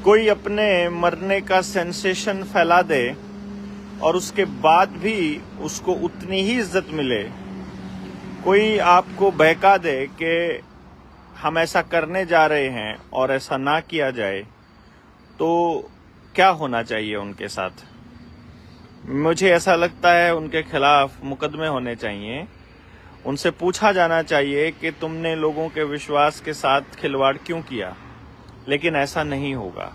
कोई अपने मरने का सेंसेशन फैला दे और उसके बाद भी उसको उतनी ही इज्जत मिले, कोई आपको बहका दे कि हम ऐसा करने जा रहे हैं और ऐसा ना किया जाए, तो क्या होना चाहिए उनके साथ? मुझे ऐसा लगता है उनके खिलाफ मुकदमे होने चाहिए। उनसे पूछा जाना चाहिए कि तुमने लोगों के विश्वास के साथ खिलवाड़ क्यों किया। लेकिन ऐसा नहीं होगा।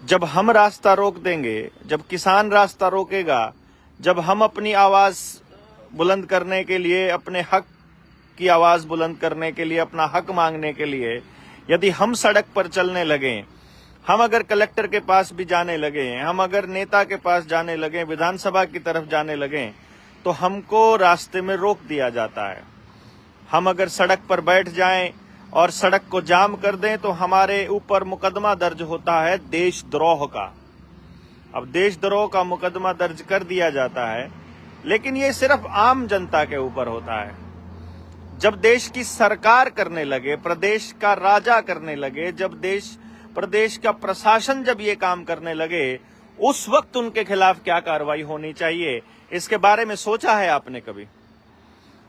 जब हम रास्ता रोक देंगे, जब किसान रास्ता रोकेगा, जब हम अपनी आवाज बुलंद करने के लिए, अपने हक की आवाज बुलंद करने के लिए, अपना हक मांगने के लिए यदि हम सड़क पर चलने लगे, हम अगर कलेक्टर के पास भी जाने लगे, हम अगर नेता के पास जाने लगे, विधानसभा की तरफ जाने लगे, तो हमको रास्ते में रोक दिया जाता है। हम अगर सड़क पर बैठ जाएं और सड़क को जाम कर दें तो हमारे ऊपर मुकदमा दर्ज होता है देशद्रोह का। अब देशद्रोह का मुकदमा दर्ज कर दिया जाता है, लेकिन ये सिर्फ आम जनता के ऊपर होता है। जब देश की सरकार करने लगे, प्रदेश का राजा करने लगे, जब प्रदेश का प्रशासन जब ये काम करने लगे, उस वक्त उनके खिलाफ क्या कार्रवाई होनी चाहिए, इसके बारे में सोचा है आपने कभी?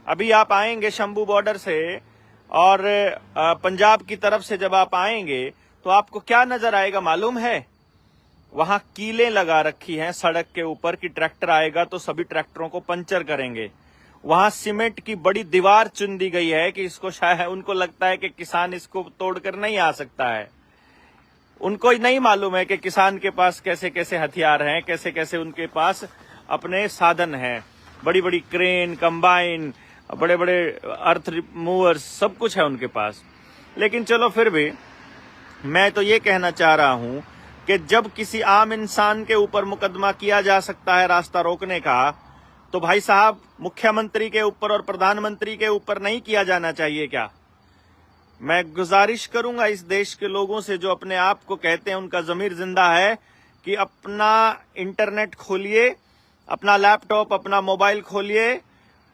अभी आप आएंगे शंभू बॉर्डर से और पंजाब की तरफ से जब आप आएंगे तो आपको क्या नजर आएगा मालूम है? वहां कीलें लगा रखी हैं सड़क के ऊपर कि ट्रैक्टर आएगा तो सभी ट्रैक्टरों को पंचर करेंगे। वहां सीमेंट की बड़ी दीवार चुन दी गई है कि इसको शायद उनको लगता है कि किसान इसको तोड़कर नहीं आ सकता है। उनको नहीं मालूम है कि किसान के पास कैसे कैसे हथियार हैं, कैसे कैसे उनके पास अपने साधन हैं। बड़ी बड़ी क्रेन, कंबाइन, बड़े बड़े अर्थ मूवर्स, सब कुछ है उनके पास। लेकिन चलो फिर भी मैं तो ये कहना चाह रहा हूं कि जब किसी आम इंसान के ऊपर मुकदमा किया जा सकता है रास्ता रोकने का, तो भाई साहब मुख्यमंत्री के ऊपर और प्रधानमंत्री के ऊपर नहीं किया जाना चाहिए क्या? मैं गुजारिश करूंगा इस देश के लोगों से जो अपने आप को कहते हैं उनका जमीर जिंदा है, कि अपना इंटरनेट खोलिए, अपना लैपटॉप, अपना मोबाइल खोलिए,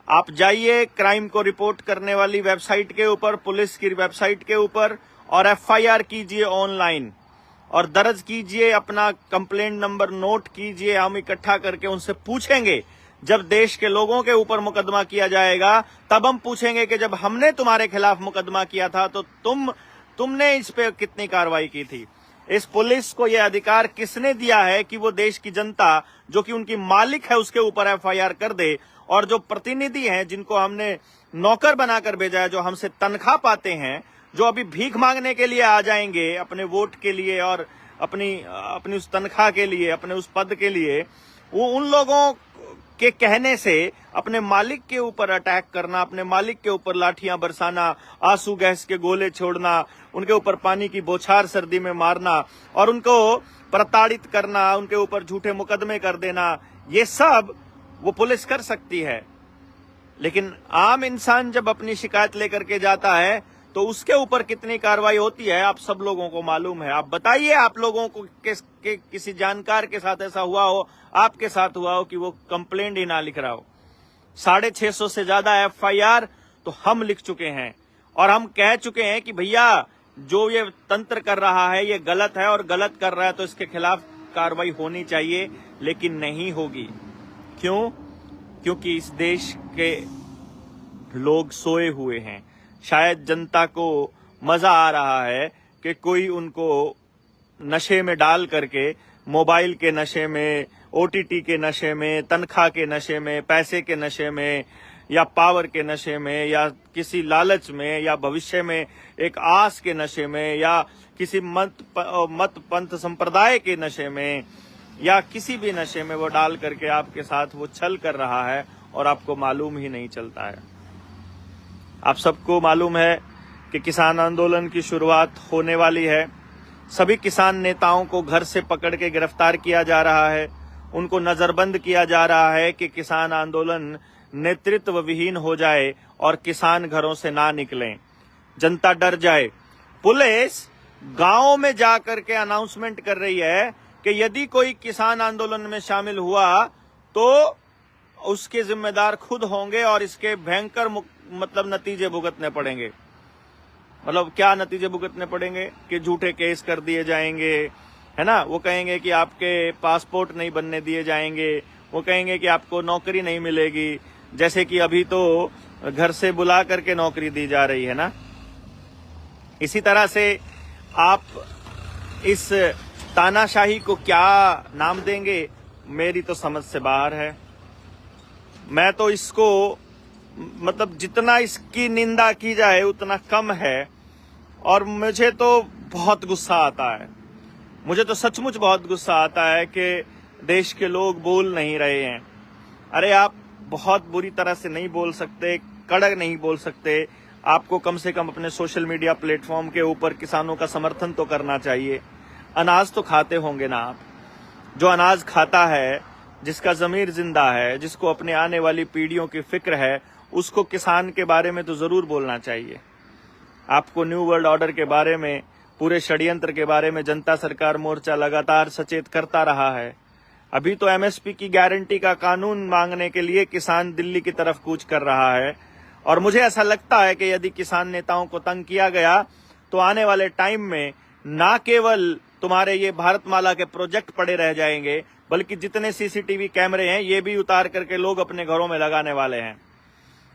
आप जाइए क्राइम को रिपोर्ट करने वाली वेबसाइट के ऊपर, पुलिस की वेबसाइट के ऊपर, और एफआईआर कीजिए ऑनलाइन और दर्ज कीजिए, अपना कंप्लेंट नंबर नोट कीजिए। हम इकट्ठा करके उनसे पूछेंगे, जब देश के लोगों के ऊपर मुकदमा किया जाएगा तब हम पूछेंगे कि जब हमने तुम्हारे खिलाफ मुकदमा किया था तो तुमने इस पे कितनी कार्रवाई की थी। इस पुलिस को यह अधिकार किसने दिया है कि वो देश की जनता जो कि उनकी मालिक है उसके ऊपर एफआईआर कर दे, और जो प्रतिनिधि हैं जिनको हमने नौकर बनाकर भेजा है, जो हमसे तनख्वाह पाते हैं, जो अभी भीख मांगने के लिए आ जाएंगे अपने वोट के लिए और अपनी उस तनख्वाह के लिए, अपने उस पद के लिए, वो उन लोगों के कहने से अपने मालिक के ऊपर अटैक करना, अपने मालिक के ऊपर लाठियां बरसाना, आंसू गैस के गोले छोड़ना, उनके ऊपर पानी की बौछार सर्दी में मारना और उनको प्रताड़ित करना, उनके ऊपर झूठे मुकदमे कर देना, ये सब वो पुलिस कर सकती है। लेकिन आम इंसान जब अपनी शिकायत लेकर के जाता है तो उसके ऊपर कितनी कार्रवाई होती है आप सब लोगों को मालूम है। आप बताइए, आप लोगों को किसी जानकार के साथ ऐसा हुआ हो, आपके साथ हुआ हो कि वो कंप्लेंट ही ना लिख रहा हो। 650 से ज्यादा एफआईआर तो हम लिख चुके हैं और हम कह चुके हैं कि भैया जो ये तंत्र कर रहा है ये गलत है और गलत कर रहा है तो इसके खिलाफ कार्रवाई होनी चाहिए, लेकिन नहीं होगी। क्यों? क्योंकि इस देश के लोग सोए हुए हैं। शायद जनता को मजा आ रहा है कि कोई उनको नशे में डाल करके, मोबाइल के नशे में, ओटीटी के नशे में, तनख्वाह के नशे में, पैसे के नशे में, या पावर के नशे में, या किसी लालच में, या भविष्य में एक आस के नशे में, या किसी मत पंथ संप्रदाय के नशे में, या किसी भी नशे में वो डाल करके आपके साथ वो छल कर रहा है और आपको मालूम ही नहीं चलता है। आप सबको मालूम है कि किसान आंदोलन की शुरुआत होने वाली है। सभी किसान नेताओं को घर से पकड़ के गिरफ्तार किया जा रहा है, उनको नजरबंद किया जा रहा है कि किसान आंदोलन नेतृत्व विहीन हो जाए और किसान घरों से ना निकलें, जनता डर जाए। पुलिस गांवों में जाकर के अनाउंसमेंट कर रही है कि यदि कोई किसान आंदोलन में शामिल हुआ तो उसके जिम्मेदार खुद होंगे और इसके भयंकर मतलब नतीजे भुगतने पड़ेंगे। मतलब क्या नतीजे भुगतने पड़ेंगे कि झूठे केस कर दिए जाएंगे, है ना। वो कहेंगे कि आपके पासपोर्ट नहीं बनने दिए जाएंगे, वो कहेंगे कि आपको नौकरी नहीं मिलेगी, जैसे कि अभी तो घर से बुला करके नौकरी दी जा रही है ना। इसी तरह से आप इस तानाशाही को क्या नाम देंगे, मेरी तो समझ से बाहर है। मैं तो इसको मतलब जितना इसकी निंदा की जाए उतना कम है। और मुझे तो बहुत गुस्सा आता है, मुझे तो सचमुच बहुत गुस्सा आता है कि देश के लोग बोल नहीं रहे हैं। अरे आप बहुत बुरी तरह से नहीं बोल सकते, कड़क नहीं बोल सकते, आपको कम से कम अपने सोशल मीडिया प्लेटफॉर्म के ऊपर किसानों का समर्थन तो करना चाहिए। अनाज तो खाते होंगे ना आप। जो अनाज खाता है, जिसका ज़मीर जिंदा है, जिसको अपने आने वाली पीढ़ियों की फिक्र है, उसको किसान के बारे में तो जरूर बोलना चाहिए। आपको न्यू वर्ल्ड ऑर्डर के बारे में, पूरे षड्यंत्र के बारे में जनता सरकार मोर्चा लगातार सचेत करता रहा है। अभी तो एमएसपी की गारंटी का कानून मांगने के लिए किसान दिल्ली की तरफ कूच कर रहा है। और मुझे ऐसा लगता है कि यदि किसान नेताओं को तंग किया गया तो आने वाले टाइम में ना केवल तुम्हारे ये भारतमाला के प्रोजेक्ट पड़े रह जाएंगे, बल्कि जितने सीसीटीवी कैमरे हैं ये भी उतार करके लोग अपने घरों में लगाने वाले हैं।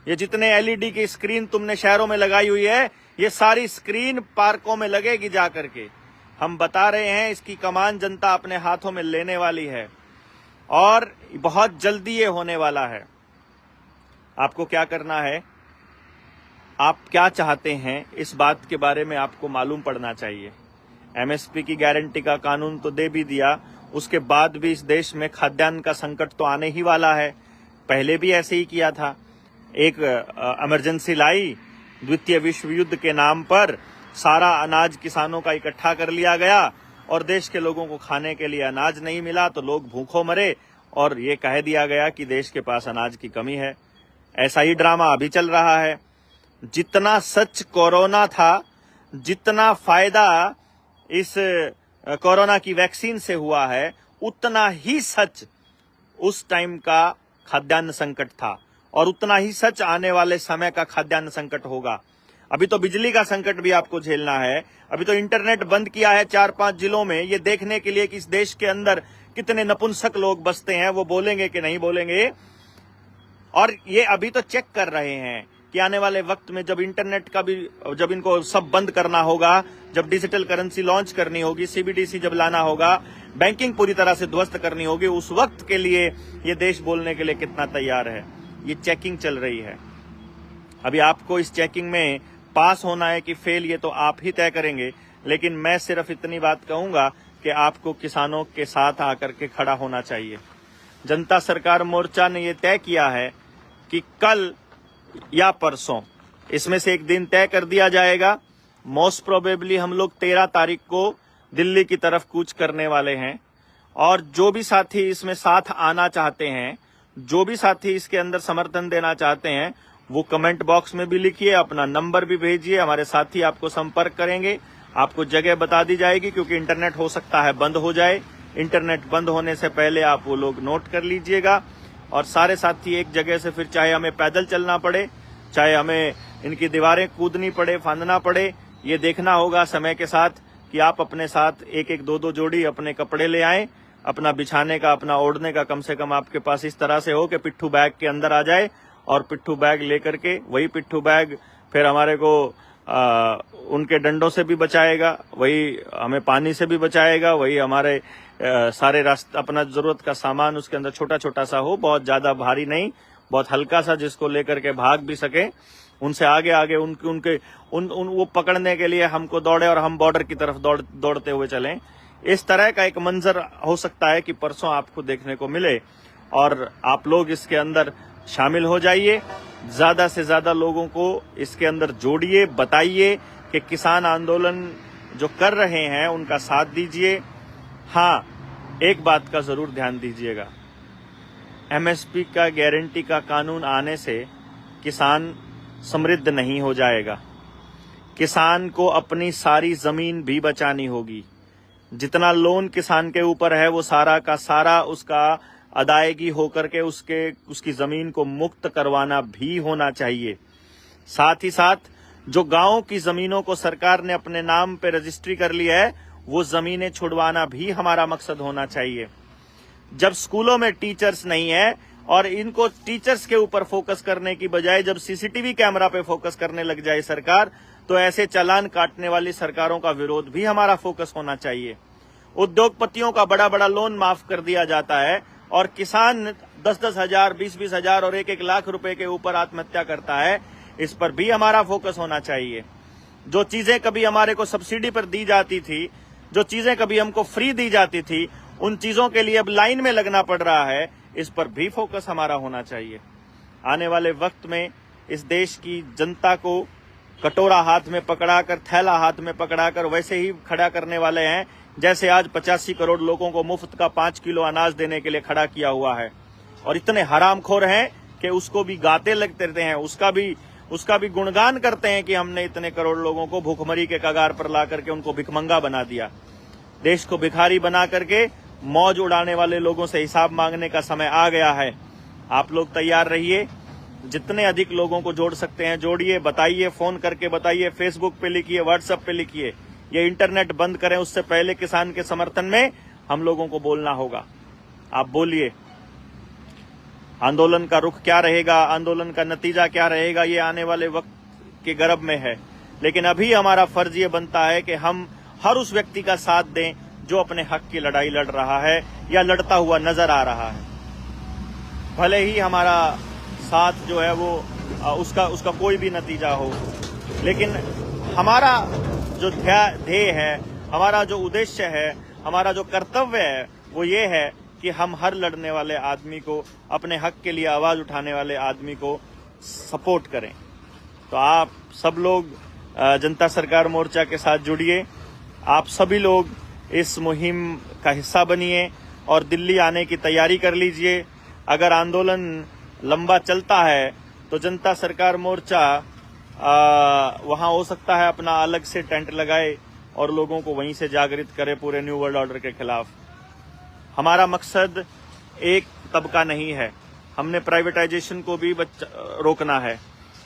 ये जितने एलईडी की स्क्रीन तुमने शहरों में लगाई हुई है, ये सारी स्क्रीन पार्कों में लगेगी जा करके। हम बता रहे हैं, इसकी कमान जनता अपने हाथों में लेने वाली है और बहुत जल्दी ये होने वाला है। आपको क्या करना है, आप क्या चाहते हैं, इस बात के बारे में आपको मालूम पड़ना चाहिए। एमएसपी की गारंटी का कानून तो दे भी दिया, उसके बाद भी इस देश में खाद्यान्न का संकट तो आने ही वाला है। पहले भी ऐसे ही किया था, एक इमरजेंसी लाई, द्वितीय विश्व युद्ध के नाम पर सारा अनाज किसानों का इकट्ठा कर लिया गया और देश के लोगों को खाने के लिए अनाज नहीं मिला तो लोग भूखों मरे और ये कह दिया गया कि देश के पास अनाज की कमी है। ऐसा ही ड्रामा अभी चल रहा है। जितना सच कोरोना था, जितना फायदा इस कोरोना की वैक्सीन से हुआ है, उतना ही सच उस टाइम का खाद्यान्न संकट था और उतना ही सच आने वाले समय का खाद्यान्न संकट होगा। अभी तो बिजली का संकट भी आपको झेलना है। अभी तो इंटरनेट बंद किया है 4-5 जिलों में, ये देखने के लिए कि इस देश के अंदर कितने नपुंसक लोग बसते हैं, वो बोलेंगे कि नहीं बोलेंगे। और ये अभी तो चेक कर रहे हैं कि आने वाले वक्त में जब इंटरनेट का भी, जब इनको सब बंद करना होगा, जब डिजिटल करेंसी लॉन्च करनी होगी, सीबीडीसी जब लाना होगा, बैंकिंग पूरी तरह से ध्वस्त करनी होगी, उस वक्त के लिए ये देश बोलने के लिए कितना तैयार है। ये चेकिंग चल रही है। अभी आपको इस चेकिंग में पास होना है कि फेल, ये तो आप ही तय करेंगे। लेकिन मैं सिर्फ इतनी बात कहूंगा कि आपको किसानों के साथ आकर के खड़ा होना चाहिए। जनता सरकार मोर्चा ने ये तय किया है कि कल या परसों इसमें से एक दिन तय कर दिया जाएगा। मोस्ट प्रोबेबली हम लोग 13 तारीख को दिल्ली की तरफ कूच करने वाले हैं। और जो भी साथी इसमें साथ आना चाहते हैं, जो भी साथी इसके अंदर समर्थन देना चाहते हैं, वो कमेंट बॉक्स में भी लिखिए, अपना नंबर भी भेजिए। हमारे साथी आपको संपर्क करेंगे, आपको जगह बता दी जाएगी, क्योंकि इंटरनेट हो सकता है बंद हो जाए। इंटरनेट बंद होने से पहले आप वो लोग नोट कर लीजिएगा और सारे साथी एक जगह से, फिर चाहे हमें पैदल चलना पड़े, चाहे हमें इनकी दीवारें कूदनी पड़े, फांदना पड़े, ये देखना होगा समय के साथ कि आप अपने साथ एक एक दो दो जोड़ी अपने कपड़े ले आएं। अपना बिछाने का, अपना ओढ़ने का कम से कम आपके पास इस तरह से हो कि पिट्ठू बैग के अंदर आ जाए और पिट्ठू बैग लेकर के, वही पिट्ठू बैग फिर हमारे को उनके डंडों से भी बचाएगा, वही हमें पानी से भी बचाएगा, वही हमारे सारे रास्ते, अपना जरूरत का सामान उसके अंदर छोटा छोटा सा हो, बहुत ज्यादा भारी नहीं, बहुत हल्का सा, जिसको लेकर के भाग भी सके। उनसे आगे आगे उनके वो पकड़ने के लिए हमको दौड़े और हम बॉर्डर की तरफ दौड़ते हुए चलें। इस तरह का एक मंजर हो सकता है कि परसों आपको देखने को मिले और आप लोग इसके अंदर शामिल हो जाइए। ज्यादा से ज्यादा लोगों को इसके अंदर जोड़िए, बताइए कि किसान आंदोलन जो कर रहे हैं उनका साथ दीजिए। हाँ, एक बात का जरूर ध्यान दीजिएगा, एमएसपी का गारंटी का कानून आने से किसान समृद्ध नहीं हो जाएगा। किसान को अपनी सारी जमीन भी बचानी होगी। जितना लोन किसान के ऊपर है वो सारा का सारा उसका अदायगी होकर के उसकी जमीन को मुक्त करवाना भी होना चाहिए। साथ ही साथ जो गांव की जमीनों को सरकार ने अपने नाम पे रजिस्ट्री कर ली है, वो जमीनें छुड़वाना भी हमारा मकसद होना चाहिए। जब स्कूलों में टीचर्स नहीं है और इनको टीचर्स के ऊपर फोकस करने की बजाय जब सीसीटीवी कैमरा पे फोकस करने लग जाए सरकार, तो ऐसे चालान काटने वाली सरकारों का विरोध भी हमारा फोकस होना चाहिए। उद्योगपतियों का बड़ा बड़ा लोन माफ कर दिया जाता है और किसान 10-10 हजार, 20-20 हजार और 1-1 लाख रुपए के ऊपर आत्महत्या करता है। इस पर भी हमारा फोकस होना चाहिए। जो चीजें कभी हमारे को सब्सिडी पर दी जाती थी, जो चीजें कभी हमको फ्री दी जाती थी, उन चीजों के लिए अब लाइन में लगना पड़ रहा है। इस पर भी फोकस हमारा होना चाहिए। आने वाले वक्त में इस देश की जनता को कटोरा हाथ में पकड़ाकर, थैला हाथ में पकड़ाकर वैसे ही खड़ा करने वाले हैं जैसे आज 85 करोड़ लोगों को मुफ्त का 5 किलो अनाज देने के लिए खड़ा किया हुआ है। और इतने हरामखोर हैं कि उसको भी गाते लगते रहते हैं, उसका भी गुणगान करते हैं कि हमने इतने करोड़ लोगों को भूखमरी के कगार पर ला करके उनको भिखमंगा बना दिया। देश को भिखारी बना करके मौज उड़ाने वाले लोगों से हिसाब मांगने का समय आ गया है। आप लोग तैयार रहिए। जितने अधिक लोगों को जोड़ सकते हैं जोड़िए, बताइए, फोन करके बताइए, फेसबुक पे लिखिए, व्हाट्सएप पे लिखिए। ये इंटरनेट बंद करें, उससे पहले किसान के समर्थन में हम लोगों को बोलना होगा। आप बोलिए, आंदोलन का रुख क्या रहेगा, आंदोलन का नतीजा क्या रहेगा, ये आने वाले वक्त के गर्भ में है। लेकिन अभी हमारा फर्ज ये बनता है कि हम हर उस व्यक्ति का साथ दें जो अपने हक की लड़ाई लड़ रहा है या लड़ता हुआ नजर आ रहा है। भले ही हमारा साथ जो है वो उसका कोई भी नतीजा हो, लेकिन हमारा जो ध्येय है, हमारा जो उद्देश्य है, हमारा जो कर्तव्य है, वो ये है कि हम हर लड़ने वाले आदमी को, अपने हक के लिए आवाज उठाने वाले आदमी को सपोर्ट करें। तो आप सब लोग जनता सरकार मोर्चा के साथ जुड़िए। आप सभी लोग इस मुहिम का हिस्सा बनिए और दिल्ली आने की तैयारी कर लीजिए। अगर आंदोलन लंबा चलता है तो जनता सरकार मोर्चा वहां हो सकता है अपना अलग से टेंट लगाए और लोगों को वहीं से जागृत करे पूरे न्यू वर्ल्ड ऑर्डर के खिलाफ। हमारा मकसद एक तबका नहीं है, हमने प्राइवेटाइजेशन को भी रोकना है।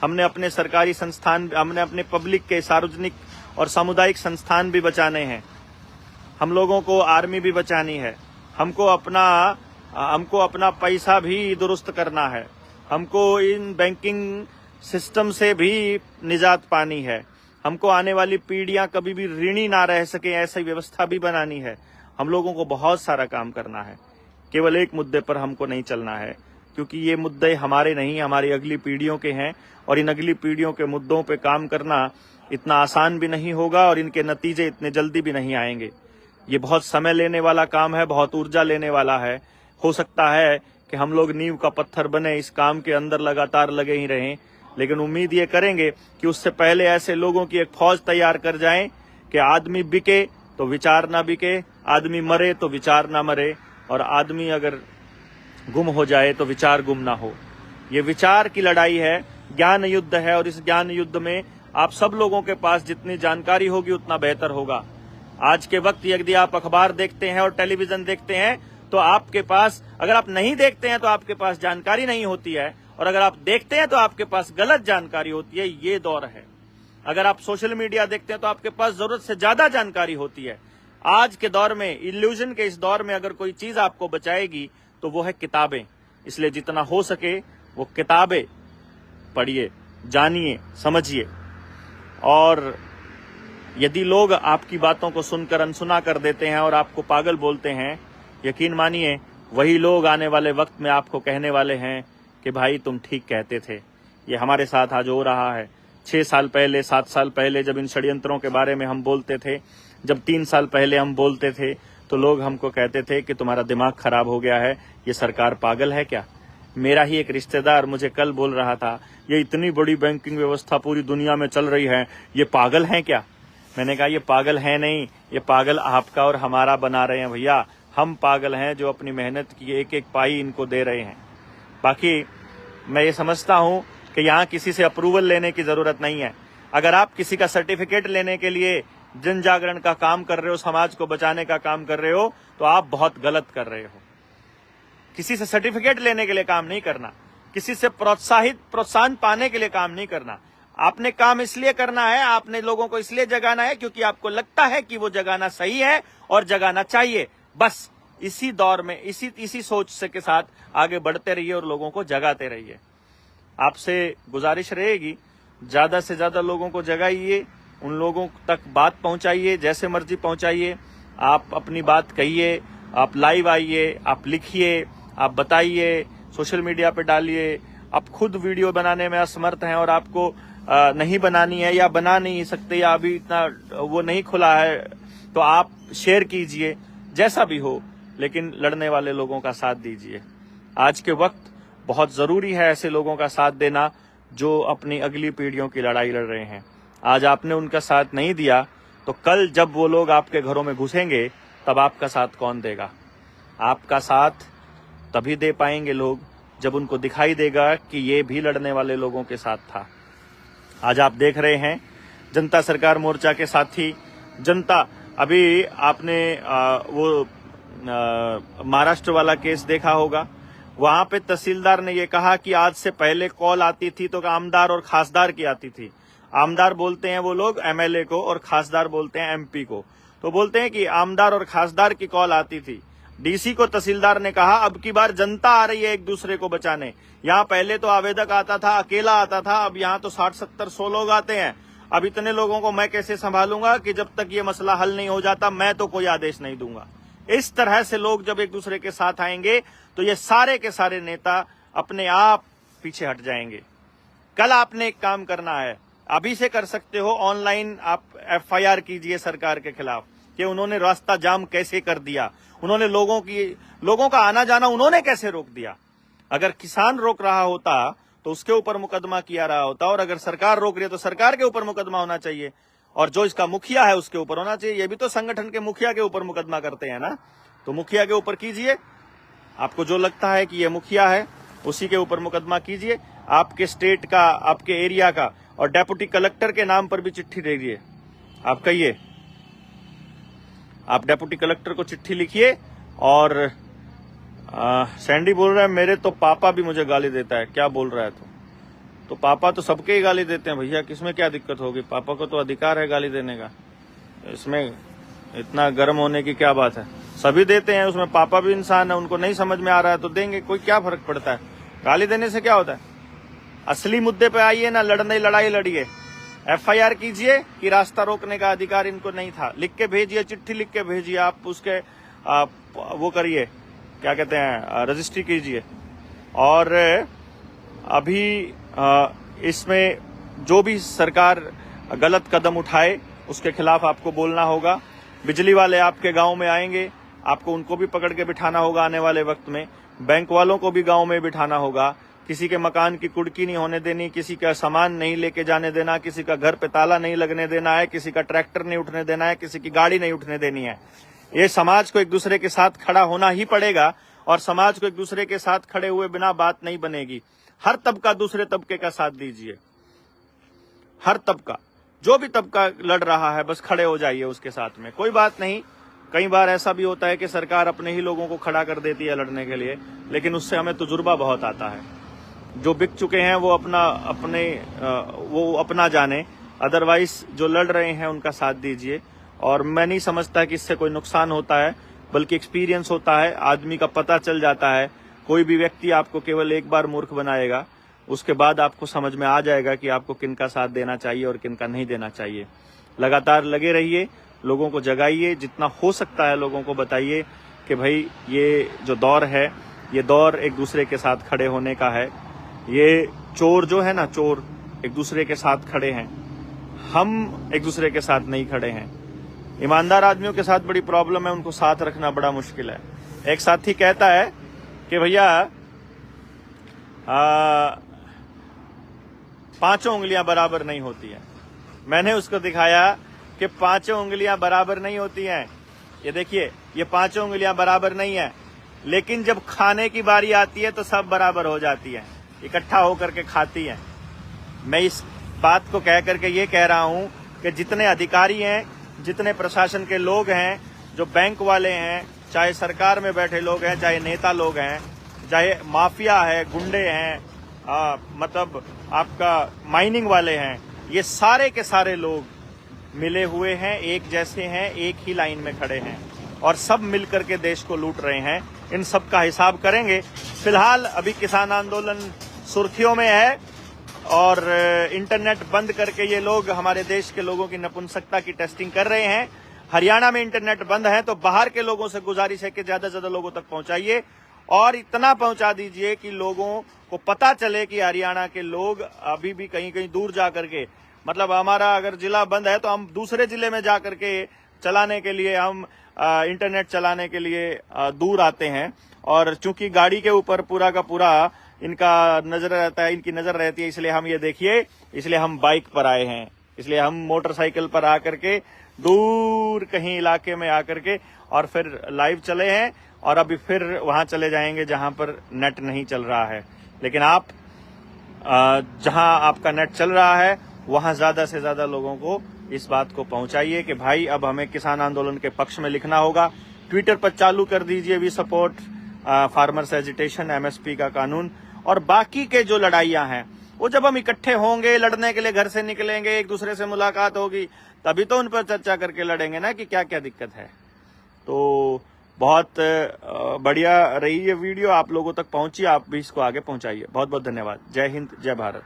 हमने अपने सरकारी संस्थान, हमने अपने पब्लिक के सार्वजनिक और सामुदायिक संस्थान भी बचाने हैं। हम लोगों को आर्मी भी बचानी है। हमको अपना पैसा भी दुरुस्त करना है। हमको इन बैंकिंग सिस्टम से भी निजात पानी है। हमको आने वाली पीढ़ियां कभी भी ऋणी ना रह सके, ऐसी व्यवस्था भी बनानी है। हम लोगों को बहुत सारा काम करना है। केवल एक मुद्दे पर हमको नहीं चलना है, क्योंकि ये मुद्दे हमारे नहीं, हमारी अगली पीढ़ियों के हैं और इन अगली पीढ़ियों के मुद्दों पे काम करना इतना आसान भी नहीं होगा और इनके नतीजे इतने जल्दी भी नहीं आएंगे। ये बहुत समय लेने वाला काम है, बहुत ऊर्जा लेने वाला है। हो सकता है कि हम लोग नींव का पत्थर बने, इस काम के अंदर लगातार लगे ही रहें, लेकिन उम्मीद ये करेंगे कि उससे पहले ऐसे लोगों की एक फौज तैयार कर जाएं कि आदमी बिके तो विचार ना बिके, आदमी मरे तो विचार ना मरे, और आदमी अगर गुम हो जाए तो विचार गुम ना हो। ये विचार की लड़ाई है, ज्ञान युद्ध है, और इस ज्ञान युद्ध में आप सब लोगों के पास जितनी जानकारी होगी उतना बेहतर होगा। आज के वक्त यदि आप अखबार देखते हैं और टेलीविजन देखते हैं तो आपके पास, अगर आप नहीं देखते हैं तो आपके पास जानकारी नहीं होती है, और अगर आप देखते हैं तो आपके पास गलत जानकारी होती है। ये दौर है। अगर आप सोशल मीडिया देखते हैं तो आपके पास जरूरत से ज्यादा जानकारी होती है। आज के दौर में, इल्यूजन के इस दौर में अगर कोई चीज आपको बचाएगी तो वो है किताबें। इसलिए जितना हो सके वो किताबें पढ़िए, जानिए, समझिए। और यदि लोग आपकी बातों को सुनकर अनसुना कर देते हैं और आपको पागल बोलते हैं, यकीन मानिए वही लोग आने वाले वक्त में आपको कहने वाले हैं कि भाई तुम ठीक कहते थे। ये हमारे साथ आज हो रहा है। 6 साल पहले, 7 साल पहले जब इन षड्यंत्रों के बारे में हम बोलते थे, जब 3 साल पहले हम बोलते थे, तो लोग हमको कहते थे कि तुम्हारा दिमाग खराब हो गया है, ये सरकार पागल है क्या। मेरा ही एक रिश्तेदार मुझे कल बोल रहा था, ये इतनी बड़ी बैंकिंग व्यवस्था पूरी दुनिया में चल रही है, ये पागल है क्या। मैंने कहा ये पागल है नहीं, ये पागल आपका और हमारा बना रहे हैं भैया। हम पागल हैं जो अपनी मेहनत की एक एक पाई इनको दे रहे हैं। बाकी मैं ये समझता हूं कि यहाँ किसी से अप्रूवल लेने की जरूरत नहीं है। अगर आप किसी का सर्टिफिकेट लेने के लिए जन जागरण का काम कर रहे हो, समाज को बचाने का काम कर रहे हो, तो आप बहुत गलत कर रहे हो। किसी से सर्टिफिकेट लेने के लिए काम नहीं करना, किसी से प्रोत्साहन पाने के लिए काम नहीं करना। आपने काम इसलिए करना है, आपने लोगों को इसलिए जगाना है क्योंकि आपको लगता है कि वो जगाना सही है और जगाना चाहिए। बस इसी दौर में इसी सोच से के साथ आगे बढ़ते रहिए और लोगों को जगाते रहिए। आपसे गुजारिश रहेगी, ज्यादा से ज्यादा लोगों को जगाइए, उन लोगों तक बात पहुंचाइए, जैसे मर्जी पहुंचाइए। आप अपनी बात कहिए, आप लाइव आइए, आप लिखिए, आप बताइए, सोशल मीडिया पे डालिए। आप खुद वीडियो बनाने में असमर्थ हैं और आपको नहीं बनानी है या बना नहीं सकते या अभी इतना वो नहीं खुला है, तो आप शेयर कीजिए, जैसा भी हो, लेकिन लड़ने वाले लोगों का साथ दीजिए। आज के वक्त बहुत जरूरी है ऐसे लोगों का साथ देना जो अपनी अगली पीढ़ियों की लड़ाई लड़ रहे हैं। आज आपने उनका साथ नहीं दिया तो कल जब वो लोग आपके घरों में घुसेंगे तब आपका साथ कौन देगा? आपका साथ तभी दे पाएंगे लोग जब उनको दिखाई देगा कि ये भी लड़ने वाले लोगों के साथ था। आज आप देख रहे हैं जनता सरकार मोर्चा के साथी जनता, अभी आपने वो महाराष्ट्र वाला केस देखा होगा। वहां पे तहसीलदार ने ये कहा कि आज से पहले कॉल आती थी तो आमदार और खासदार की आती थी। आमदार बोलते हैं वो लोग एमएलए को और खासदार बोलते हैं एमपी को। तो बोलते हैं कि आमदार और खासदार की कॉल आती थी। डीसी को तहसीलदार ने कहा अब की बार जनता आ रही है एक दूसरे को बचाने। यहाँ पहले तो आवेदक आता था, अकेला आता था, अब यहाँ तो 60-70-100 लोग आते हैं। अब इतने लोगों को मैं कैसे संभालूंगा कि जब तक ये मसला हल नहीं हो जाता मैं तो कोई आदेश नहीं दूंगा। इस तरह से लोग जब एक दूसरे के साथ आएंगे तो ये सारे के सारे नेता अपने आप पीछे हट जाएंगे। कल आपने एक काम करना है, अभी से कर सकते हो, ऑनलाइन आप एफआईआर कीजिए सरकार के खिलाफ कि उन्होंने रास्ता जाम कैसे कर दिया, उन्होंने लोगों का आना जाना उन्होंने कैसे रोक दिया। अगर किसान रोक रहा होता तो उसके ऊपर मुकदमा किया रहा होता, और अगर सरकार रोक रही है तो सरकार के ऊपर मुकदमा होना चाहिए, और जो इसका मुखिया है उसके ऊपर होना चाहिए। ये भी तो संगठन के मुखिया के ऊपर मुकदमा करते हैं ना, तो मुखिया के ऊपर कीजिए। आपको जो लगता है कि ये मुखिया है उसी के ऊपर मुकदमा कीजिए, आपके स्टेट का, आपके एरिया का, और डेप्यूटी कलेक्टर के नाम पर भी चिट्ठी दीजिए। आप कहिए, आप डेप्यूटी कलेक्टर को चिट्ठी लिखिए। और सैंडी बोल रहा है मेरे तो पापा भी मुझे गाली देता है। क्या बोल रहा है तो पापा तो सबके ही गाली देते हैं भैया, किसमें क्या दिक्कत होगी? पापा को तो अधिकार है गाली देने का, इसमें इतना गर्म होने की क्या बात है? सभी देते हैं, उसमें पापा भी इंसान है, उनको नहीं समझ में आ रहा है तो देंगे, कोई क्या फर्क पड़ता है? गाली देने से क्या होता है? असली मुद्दे पे आइए ना, लड़ाई लड़िए। एफआईआर कीजिए कि रास्ता रोकने का अधिकार इनको नहीं था, लिख के भेजिए, चिट्ठी लिख के भेजिए, आप उसके वो करिए, क्या कहते हैं, रजिस्ट्री कीजिए। और अभी इसमें जो भी सरकार गलत कदम उठाए उसके खिलाफ आपको बोलना होगा। बिजली वाले आपके गांव में आएंगे, आपको उनको भी पकड़ के बिठाना होगा आने वाले वक्त में। बैंक वालों को भी गांव में बिठाना होगा। किसी के मकान की कुड़की नहीं होने देनी, किसी का सामान नहीं लेके जाने देना, किसी का घर पे ताला नहीं लगने देना है, किसी का ट्रैक्टर नहीं उठने देना है, किसी की गाड़ी नहीं उठने देनी है। ये समाज को एक दूसरे के साथ खड़ा होना ही पड़ेगा, और समाज को एक दूसरे के साथ खड़े हुए बिना बात नहीं बनेगी। हर तबका दूसरे तबके का साथ दीजिए, हर तबका, जो भी तबका लड़ रहा है बस खड़े हो जाइए उसके साथ में, कोई बात नहीं। कई बार ऐसा भी होता है कि सरकार अपने ही लोगों को खड़ा कर देती है लड़ने के लिए, लेकिन उससे हमें तजुर्बा बहुत आता है। जो बिक चुके हैं वो अपना जाने, अदरवाइज जो लड़ रहे हैं उनका साथ दीजिए। और मैं नहीं समझता कि इससे कोई नुकसान होता है, बल्कि एक्सपीरियंस होता है, आदमी का पता चल जाता है। कोई भी व्यक्ति आपको केवल एक बार मूर्ख बनाएगा, उसके बाद आपको समझ में आ जाएगा कि आपको किनका साथ देना चाहिए और किनका नहीं देना चाहिए। लगातार लगे रहिए, लोगों को जगाइए, जितना हो सकता है लोगों को बताइए कि भाई ये जो दौर है, ये दौर एक दूसरे के साथ खड़े होने का है। ये चोर जो है ना, चोर एक दूसरे के साथ खड़े हैं, हम एक दूसरे के साथ नहीं खड़े हैं। ईमानदार आदमियों के साथ बड़ी प्रॉब्लम है, उनको साथ रखना बड़ा मुश्किल है। एक साथी कहता है कि भैया 5 उंगलियां बराबर नहीं होती हैं। मैंने उसको दिखाया कि 5 उंगलियां बराबर नहीं होती हैं। ये देखिए, ये 5 उंगलियां बराबर नहीं है, लेकिन जब खाने की बारी आती है तो सब बराबर हो जाती है, इकट्ठा होकर के खाती हैं। मैं इस बात को कह करके ये कह रहा हूं कि जितने अधिकारी हैं, जितने प्रशासन के लोग हैं, जो बैंक वाले हैं, चाहे सरकार में बैठे लोग हैं, चाहे नेता लोग हैं, चाहे माफिया है, गुंडे हैं, मतलब आपका माइनिंग वाले हैं, ये सारे के सारे लोग मिले हुए हैं, एक जैसे हैं, एक ही लाइन में खड़े हैं और सब मिलकर के देश को लूट रहे हैं। इन सब का हिसाब करेंगे। फिलहाल अभी किसान आंदोलन सुर्खियों में है और इंटरनेट बंद करके ये लोग हमारे देश के लोगों की नपुंसकता की टेस्टिंग कर रहे हैं। हरियाणा में इंटरनेट बंद है तो बाहर के लोगों से गुजारिश है कि ज्यादा से ज्यादा लोगों तक पहुंचाइए और इतना पहुंचा दीजिए कि लोगों को पता चले कि हरियाणा के लोग अभी भी कहीं कहीं दूर जा करके, मतलब हमारा अगर जिला बंद है तो हम दूसरे जिले में जा करके चलाने के लिए, हम इंटरनेट चलाने के लिए दूर आते हैं। और चूंकि गाड़ी के ऊपर पूरा का पूरा इनका नजर रहता है, इनकी नजर रहती है, इसलिए हम ये देखिए, इसलिए हम बाइक पर आए हैं, इसलिए हम मोटरसाइकिल पर आकर के दूर कहीं इलाके में आकर के और फिर लाइव चले हैं और अभी फिर वहां चले जाएंगे जहां पर नेट नहीं चल रहा है। लेकिन आप जहां आपका नेट चल रहा है वहां ज्यादा से ज्यादा लोगों को इस बात को पहुंचाइए कि भाई अब हमें किसान आंदोलन के पक्ष में लिखना होगा। ट्विटर पर चालू कर दीजिए we support farmers agitation, MSP का कानून। और बाकी के जो लड़ाइयां हैं वो जब हम इकट्ठे होंगे, लड़ने के लिए घर से निकलेंगे, एक दूसरे से मुलाकात होगी, तभी तो उन पर चर्चा करके लड़ेंगे ना कि क्या क्या दिक्कत है। तो बहुत बढ़िया रही ये वीडियो, आप लोगों तक पहुंची, आप भी इसको आगे पहुंचाइए। बहुत बहुत धन्यवाद। जय हिंद, जय भारत।